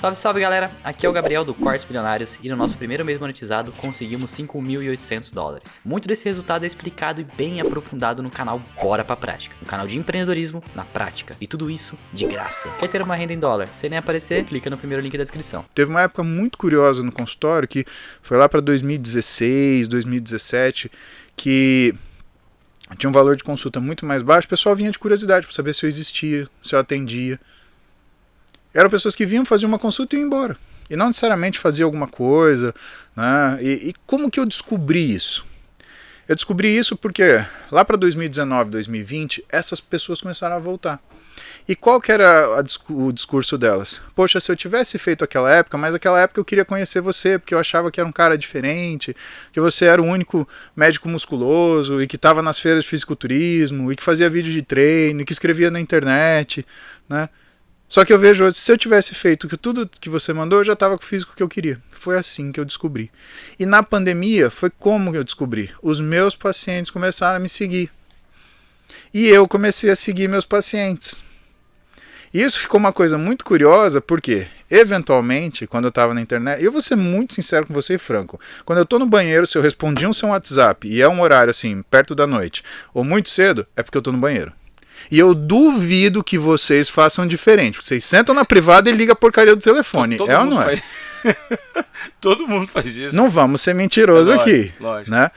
Salve, salve galera, aqui é o Gabriel do Cortes Bilionários e no nosso primeiro mês monetizado conseguimos $5.800. Muito desse resultado é explicado e bem aprofundado no canal Bora Pra Prática, um canal de empreendedorismo na prática, e tudo isso de graça. Quer ter uma renda em dólar sem nem aparecer? Clica no primeiro link da descrição. Teve uma época muito curiosa no consultório, que foi lá para 2016, 2017, que tinha um valor de consulta muito mais baixo. O pessoal vinha de curiosidade para saber se eu existia, se eu atendia. Eram pessoas que vinham, faziam uma consulta e iam embora. E não necessariamente faziam alguma coisa, né? E como que eu descobri isso? Eu descobri isso porque lá para 2019, 2020, essas pessoas começaram a voltar. E qual que era o discurso delas? Poxa, se eu tivesse feito aquela época, mas aquela época eu queria conhecer você, porque eu achava que era um cara diferente, que você era o único médico musculoso, e que estava nas feiras de fisiculturismo, e que fazia vídeo de treino, e que escrevia na internet, né? Só que eu vejo hoje, se eu tivesse feito tudo que você mandou, eu já estava com o físico que eu queria. Foi assim que eu descobri. E na pandemia, foi como eu descobri. Os meus pacientes começaram a me seguir. E eu comecei a seguir meus pacientes. E isso ficou uma coisa muito curiosa, porque, eventualmente, quando eu estava na internet, eu vou ser muito sincero com você e franco, quando eu estou no banheiro, se eu respondi um seu WhatsApp, e é um horário assim, perto da noite, ou muito cedo, é porque eu estou no banheiro. E eu duvido que vocês façam diferente. Vocês sentam na privada e ligam a porcaria do telefone. Todo é ou mundo não é? faz... Todo mundo faz isso. Não vamos ser mentirosos aqui. Lógico. Né?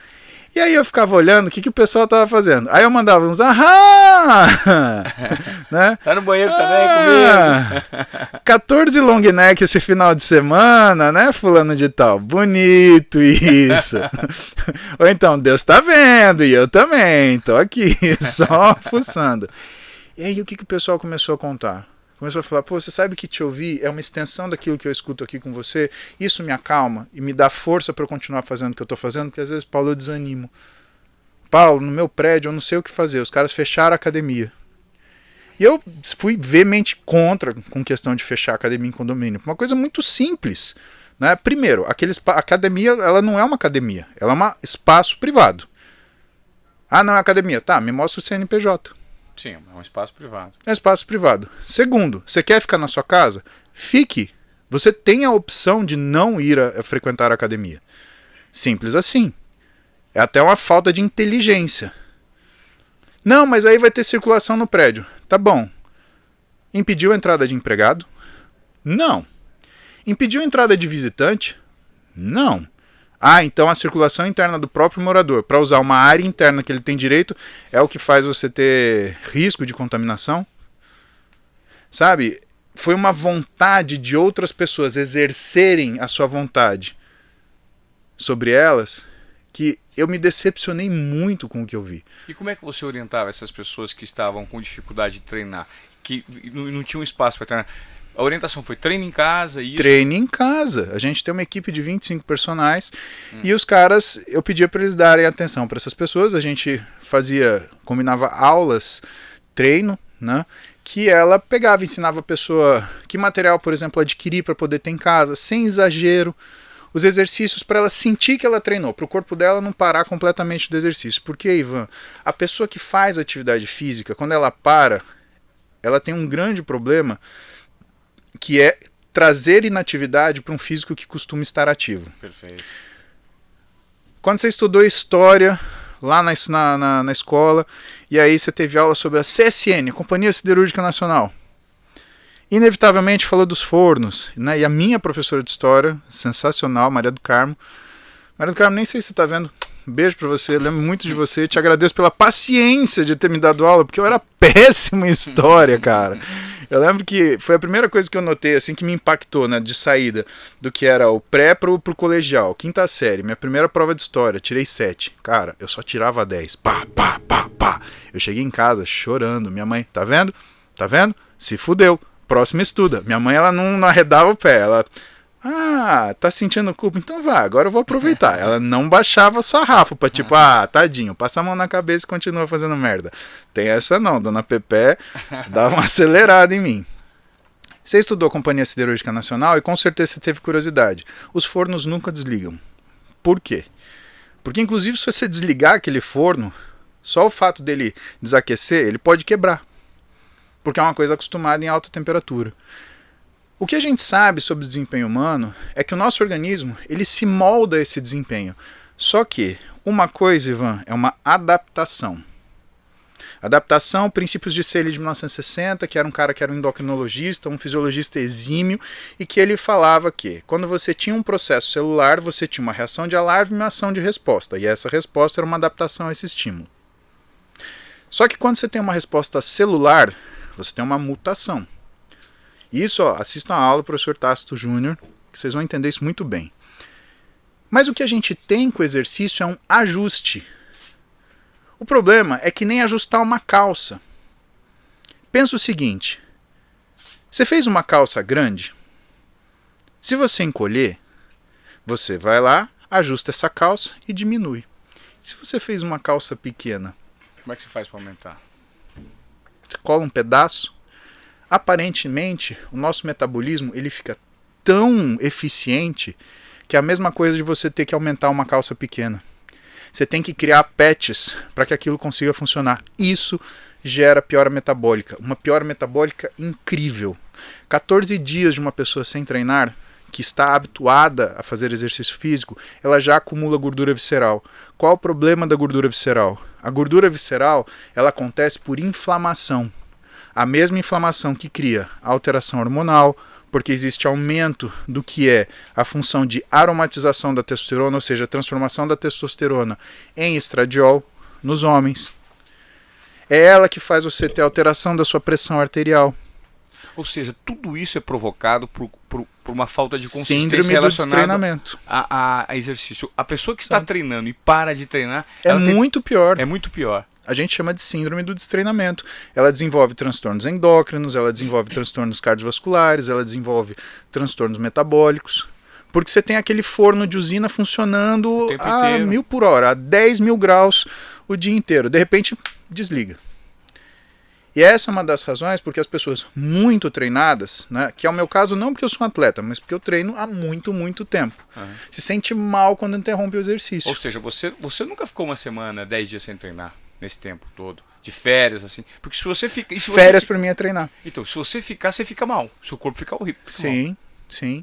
E aí eu ficava olhando o que o pessoal tava fazendo. Aí eu mandava uns ahá! Né? Tá no banheiro também comigo. 14 long neck esse final de semana, né, fulano de tal? Bonito isso. Ou então, Deus tá vendo e eu também, tô aqui, só fuçando. E aí o que o pessoal começou a contar? Começou a falar, pô, você sabe que te ouvir é uma extensão daquilo que eu escuto aqui com você, isso me acalma e me dá força para eu continuar fazendo o que eu estou fazendo, porque às vezes, Paulo, eu desanimo. Paulo, no meu prédio eu não sei o que fazer, os caras fecharam a academia. E eu fui veemente contra com questão de fechar a academia em condomínio, uma coisa muito simples. Né? Primeiro, a academia ela não é uma academia, ela é um espaço privado. Ah, não é academia, tá, me mostra o CNPJ. Sim, é um espaço privado. É um espaço privado. Segundo, você quer ficar na sua casa? Fique. Você tem a opção de não ir a frequentar a academia. Simples assim. É até uma falta de inteligência. Não, mas aí vai ter circulação no prédio. Tá bom. Impediu a entrada de empregado? Não. Impediu a entrada de visitante? Não. Ah, então a circulação interna do próprio morador para usar uma área interna que ele tem direito é o que faz você ter risco de contaminação? Sabe? Foi uma vontade de outras pessoas exercerem a sua vontade sobre elas que eu me decepcionei muito com o que eu vi. E como é que você orientava essas pessoas que estavam com dificuldade de treinar, que não tinham espaço para treinar? A orientação foi treino em casa? Isso? Treino em casa. A gente tem uma equipe de 25 personagens e os caras, eu pedia para eles darem atenção para essas pessoas. A gente combinava aulas, treino, né? Que ela pegava, ensinava a pessoa que material, por exemplo, adquirir para poder ter em casa, sem exagero. Os exercícios para ela sentir que ela treinou, para o corpo dela não parar completamente do exercício. Porque, Ivan, a pessoa que faz atividade física, quando ela para, ela tem um grande problema, que é trazer inatividade para um físico que costuma estar ativo. Perfeito. Quando você estudou história lá na escola, e aí você teve aula sobre a CSN, Companhia Siderúrgica Nacional, inevitavelmente falou dos fornos, né? E a minha professora de história, sensacional, Maria do Carmo, nem sei se você está vendo, beijo para você, lembro muito de você, te agradeço pela paciência de ter me dado aula, porque eu era péssimo em história, cara. Eu lembro que foi a primeira coisa que eu notei, assim, que me impactou, né, de saída, do que era o pré pro colegial, quinta série, minha primeira prova de história, tirei 7. Cara, eu só tirava 10. Pá. Eu cheguei em casa chorando, minha mãe, tá vendo? Tá vendo? Se fudeu, próximo estuda. Minha mãe, ela não arredava o pé, ela... Ah, tá sentindo culpa? Então vá, agora eu vou aproveitar. Ela não baixava o sarrafo pra tipo, tadinho, passa a mão na cabeça e continua fazendo merda. Tem essa não, dona Pepe dava uma acelerada em mim. Você estudou Companhia Siderúrgica Nacional e com certeza você teve curiosidade. Os fornos nunca desligam. Por quê? Porque inclusive se você desligar aquele forno, só o fato dele desaquecer, ele pode quebrar. Porque é uma coisa acostumada em alta temperatura. O que a gente sabe sobre o desempenho humano é que o nosso organismo ele se molda a esse desempenho. Só que uma coisa, Ivan, é uma adaptação. Adaptação, princípios de Seelig de 1960, que era um cara que era um endocrinologista, um fisiologista exímio, e que ele falava que quando você tinha um processo celular, você tinha uma reação de alarme e uma ação de resposta, e essa resposta era uma adaptação a esse estímulo. Só que quando você tem uma resposta celular, você tem uma mutação. Isso, assistam a aula do professor Tácito Júnior, que vocês vão entender isso muito bem. Mas o que a gente tem com o exercício é um ajuste. O problema é que nem ajustar uma calça. Pensa o seguinte, você fez uma calça grande, se você encolher, você vai lá, ajusta essa calça e diminui. Se você fez uma calça pequena, Como é que você faz para aumentar? você cola um pedaço, aparentemente o nosso metabolismo ele fica tão eficiente que é a mesma coisa de você ter que aumentar uma calça pequena. Você tem que criar patches para que aquilo consiga funcionar. Isso gera piora metabólica. Uma piora metabólica incrível. 14 dias de uma pessoa sem treinar, que está habituada a fazer exercício físico, ela já acumula gordura visceral. Qual o problema da gordura visceral? A gordura visceral ela acontece por inflamação. A mesma inflamação que cria alteração hormonal, porque existe aumento do que é a função de aromatização da testosterona, ou seja, a transformação da testosterona em estradiol nos homens. É ela que faz você ter alteração da sua pressão arterial. Ou seja, tudo isso é provocado por uma falta de consistência Síndrome do relacionada destreinamento. a exercício. A pessoa que está treinando e para de treinar, É muito pior. é muito pior. A gente chama de síndrome do destreinamento. Ela desenvolve transtornos endócrinos, ela desenvolve transtornos cardiovasculares, ela desenvolve transtornos metabólicos. Porque você tem aquele forno de usina funcionando O tempo a inteiro. 1000 por hora, a 10 mil graus o dia inteiro. De repente, desliga. E essa é uma das razões porque as pessoas muito treinadas, né, que é o meu caso não porque eu sou um atleta, mas porque eu treino há muito, muito tempo, se sente mal quando interrompe o exercício. Ou seja, você nunca ficou uma semana, 10 dias sem treinar nesse tempo todo, de férias, assim. Porque se você fica. Férias para mim é treinar. Então, se você ficar, você fica mal. Seu corpo fica horrível. Fica mal. Sim, sim.